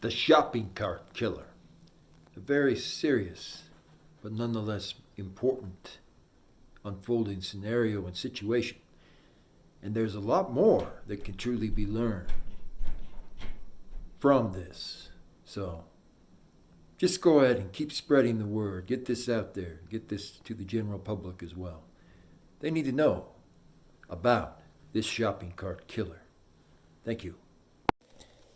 The shopping cart killer. A very serious, but nonetheless important unfolding scenario and situation. And there's a lot more that can truly be learned from this. So just go ahead and keep spreading the word. Get this out there. Get this to the general public as well. They need to know about this shopping cart killer. Thank you.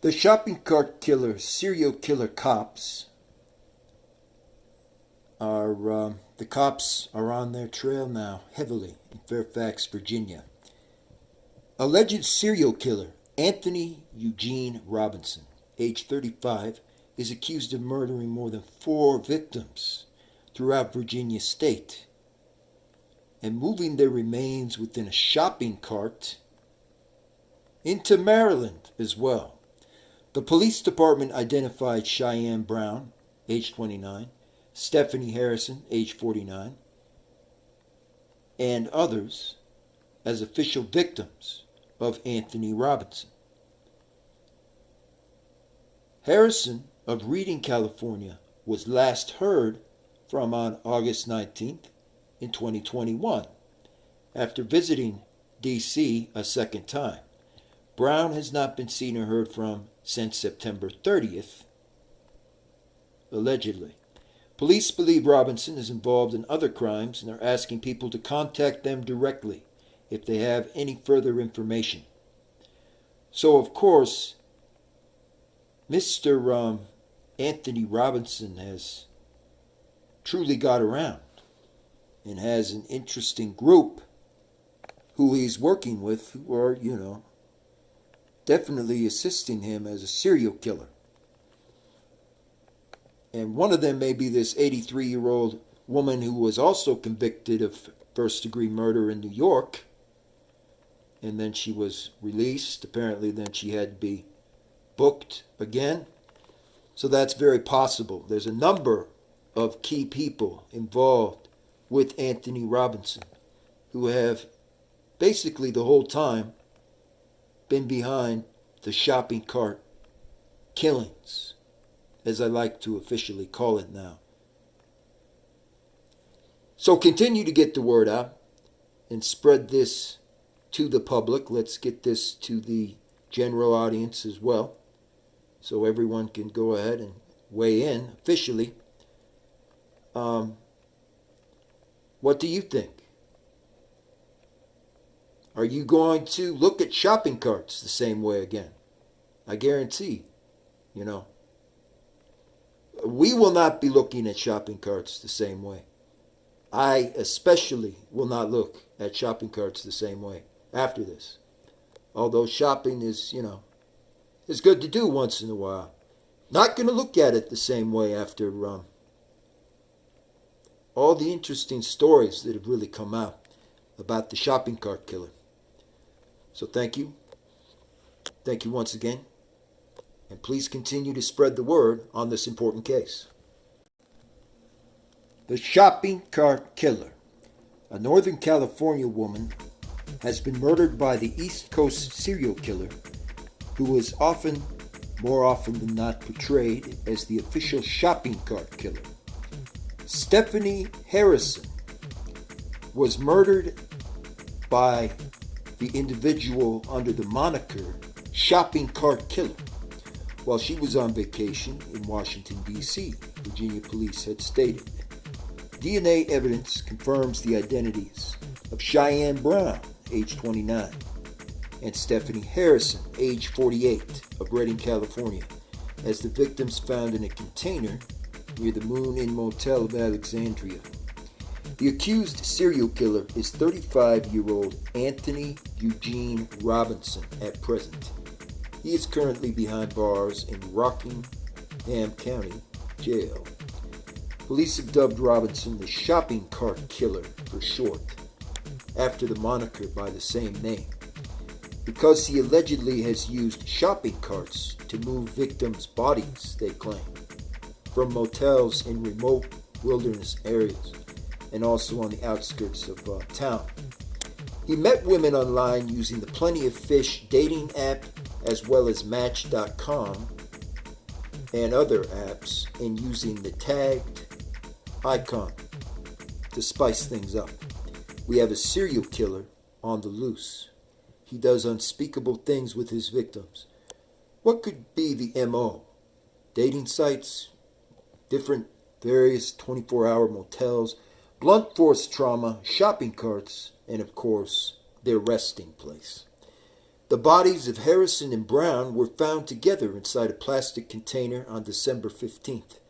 The shopping cart killer, serial killer cops are, the cops are on their trail now, heavily, in Fairfax, Virginia. Alleged serial killer Anthony Eugene Robinson, age 35, is accused of murdering more than 4 victims throughout Virginia state and moving their remains within a shopping cart into Maryland as well. The police department identified Cheyenne Brown, age 29, Stephanie Harrison, age 49, and others as official victims of Anthony Robinson. Harrison of Reading, California, was last heard from on August 19th in 2021 after visiting D.C. a second time. Brown has not been seen or heard from since September 30th, allegedly. Police believe Robinson is involved in other crimes and are asking people to contact them directly if they have any further information. So, of course, Mr. Anthony Robinson has truly got around and has an interesting group who he's working with who are, definitely assisting him as a serial killer. And one of them may be this 83-year-old woman who was also convicted of first-degree murder in New York. And then she was released. Apparently then she had to be booked again. So that's very possible. There's a number of key people involved with Anthony Robinson who have basically the whole time been behind the shopping cart killings, as I like to officially call it now. So continue to get the word out and spread this to the public. Let's get this to the general audience as well, so everyone can go ahead and weigh in officially. What do you think? Are you going to look at shopping carts the same way again? I guarantee, we will not be looking at shopping carts the same way. I especially will not look at shopping carts the same way after this. Although shopping is, is good to do once in a while. Not going to look at it the same way after all the interesting stories that have really come out about the shopping cart killer. So thank you. Thank you once again. And please continue to spread the word on this important case. The shopping cart killer. A Northern California woman has been murdered by the East Coast serial killer who is more often than not, portrayed as the official shopping cart killer. Stephanie Harrison was murdered by the individual under the moniker Shopping Cart Killer while she was on vacation in Washington, D.C., Virginia police had stated. DNA evidence confirms the identities of Cheyenne Brown, age 29, and Stephanie Harrison, age 48, of Redding, California, as the victims found in a container near the Moon Inn Motel of Alexandria. The accused serial killer is 35-year-old Anthony Eugene Robinson at present. He is currently behind bars in Rockingham County Jail. Police have dubbed Robinson the shopping cart killer for short, after the moniker by the same name, because he allegedly has used shopping carts to move victims' bodies, they claim, from motels in remote wilderness areas and also on the outskirts of town. He met women online using the Plenty of Fish dating app as well as Match.com and other apps, and using the tagged icon to spice things up. We have a serial killer on the loose. He does unspeakable things with his victims. What could be the MO? Dating sites, different various 24-hour motels, blunt force trauma, shopping carts, and of course, their resting place. The bodies of Harrison and Brown were found together inside a plastic container on December 15th,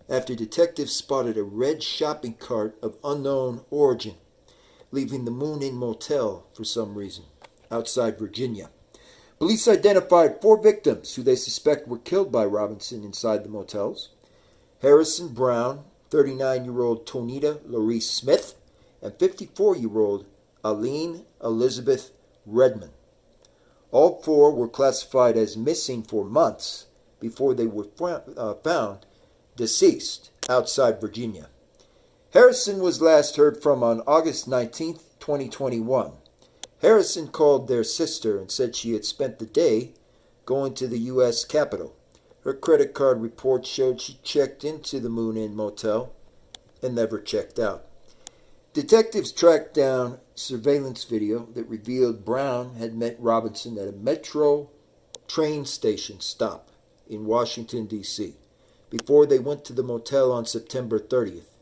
after detectives spotted a red shopping cart of unknown origin, leaving the Moon Inn Motel for some reason, outside Virginia. Police identified 4 victims who they suspect were killed by Robinson inside the motels. Harrison Brown, 39-year-old Tonita Larice Smith, and 54-year-old Aline Elizabeth Redmond. All 4 were classified as missing for months before they were found deceased outside Virginia. Harrison was last heard from on August 19, 2021. Harrison called their sister and said she had spent the day going to the U.S. Capitol. Her credit card report showed she checked into the Moon Inn Motel and never checked out. Detectives tracked down surveillance video that revealed Brown had met Robinson at a metro train station stop in Washington, D.C., before they went to the motel on September 30th.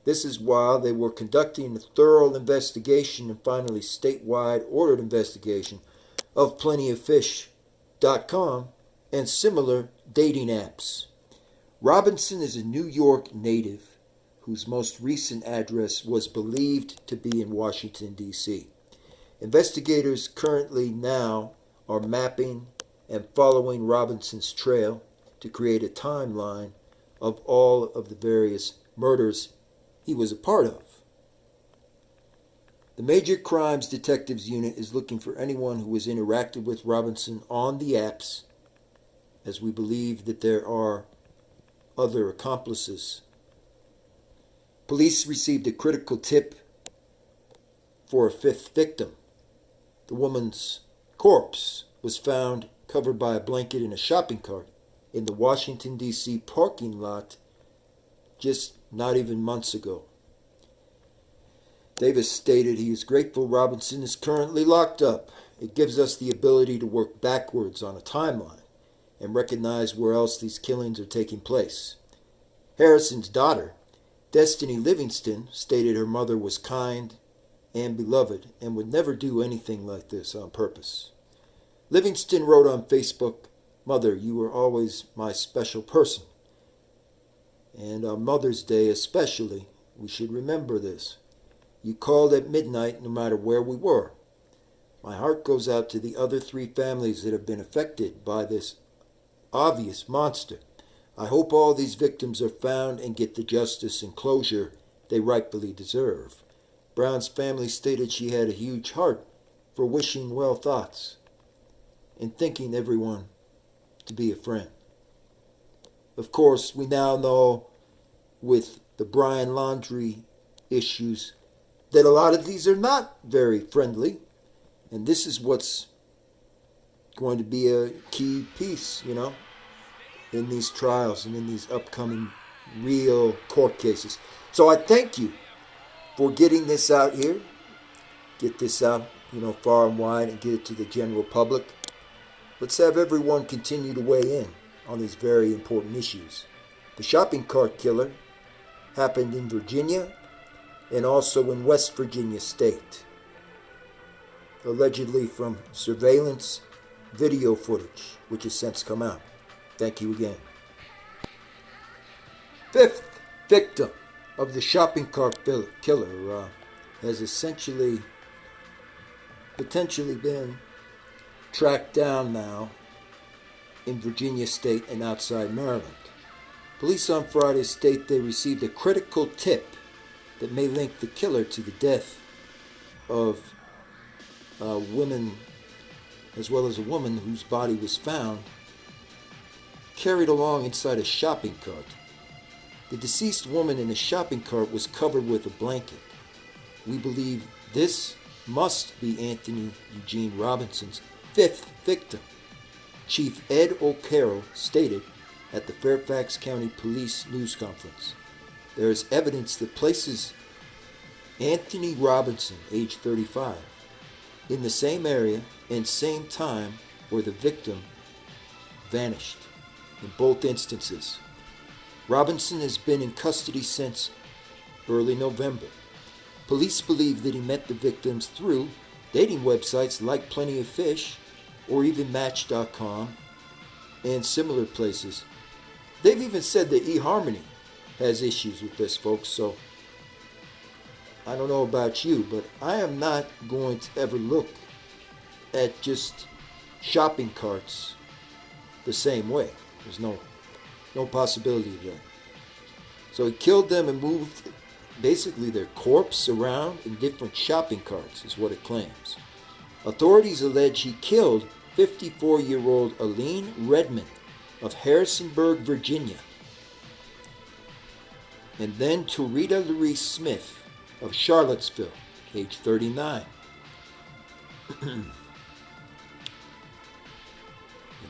This is while they were conducting a thorough investigation and finally statewide ordered investigation of plentyoffish.com and similar dating apps. Robinson is a New York native whose most recent address was believed to be in Washington, D.C. Investigators currently now are mapping and following Robinson's trail to create a timeline of all of the various murders he was a part of. The Major Crimes Detectives Unit is looking for anyone who has interacted with Robinson on the apps, as we believe that there are other accomplices. Police received a critical tip for a 5th victim. The woman's corpse was found covered by a blanket in a shopping cart in the Washington, D.C. parking lot just not even months ago. Davis stated he is grateful Robinson is currently locked up. It gives us the ability to work backwards on a timeline and recognize where else these killings are taking place. Harrison's daughter, Destiny Livingston, stated her mother was kind and beloved and would never do anything like this on purpose. Livingston wrote on Facebook, "Mother, you were always my special person. And on Mother's Day especially, we should remember this. You called at midnight no matter where we were. My heart goes out to the other 3 families that have been affected by this obvious monster. I hope all these victims are found and get the justice and closure they rightfully deserve." Brown's family stated she had a huge heart for wishing well thoughts and thinking everyone to be a friend. Of course, we now know with the Brian Laundrie issues that a lot of these are not very friendly, and this is what's going to be a key piece, in these trials and in these upcoming real court cases. So I thank you for getting this out here. Get this out, far and wide, and get it to the general public. Let's have everyone continue to weigh in on these very important issues. The shopping cart killer happened in Virginia and also in West Virginia State, allegedly from surveillance video footage, which has since come out. Thank you again. 5th victim of the shopping cart killer has potentially been tracked down now in Virginia State and outside Maryland. Police on Friday state they received a critical tip that may link the killer to the death of women, as well as a woman whose body was found carried along inside a shopping cart. The deceased woman in the shopping cart was covered with a blanket. We believe this must be Anthony Eugene Robinson's fifth victim, Chief Ed O'Carroll stated at the Fairfax County Police news conference. There is evidence that places Anthony Robinson, age 35, in the same area and same time where the victim vanished. In both instances, Robinson has been in custody since early November. Police believe that he met the victims through dating websites like Plenty of Fish or even Match.com and similar places. They've even said that eHarmony has issues with this, folks, so I don't know about you, but I am not going to ever look at just shopping carts the same way. There's no possibility of that. So he killed them and moved basically their corpse around in different shopping carts, is what it claims. Authorities allege he killed 54-year-old Aline Redmond of Harrisonburg, Virginia, and then Torita Louise Smith of Charlottesville, age 39. And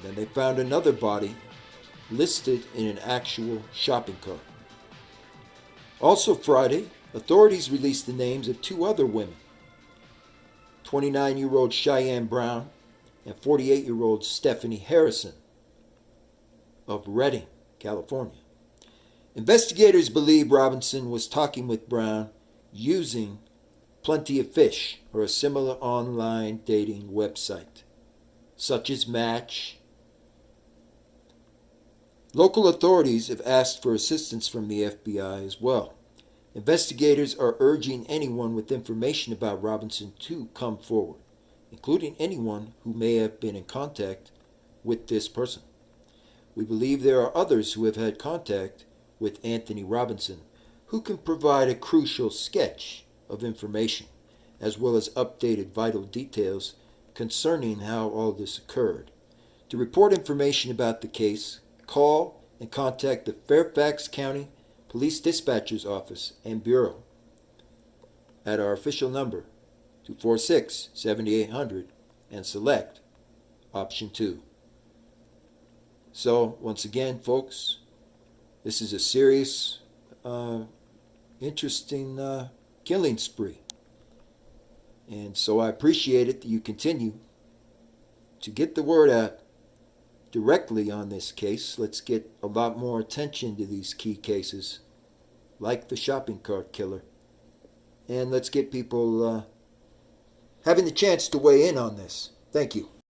then they found another body listed in an actual shopping cart. Also Friday, authorities released the names of two other women, 29-year-old Cheyenne Brown and 48-year-old Stephanie Harrison of Redding, California. Investigators believe Robinson was talking with Brown using Plenty of Fish or a similar online dating website, such as Match. Local authorities have asked for assistance from the FBI as well. Investigators are urging anyone with information about Robinson to come forward, including anyone who may have been in contact with this person. We believe there are others who have had contact with Anthony Robinson who can provide a crucial sketch of information, as well as updated vital details concerning how all this occurred. To report information about the case, call and contact the Fairfax County Police Dispatcher's Office and Bureau at our official number, 246-7800, and select option 2. So, once again, folks, this is a serious, interesting killing spree. And so I appreciate it that you continue to get the word out directly on this case. Let's get a lot more attention to these key cases, like the shopping cart killer. And let's get people having the chance to weigh in on this. Thank you.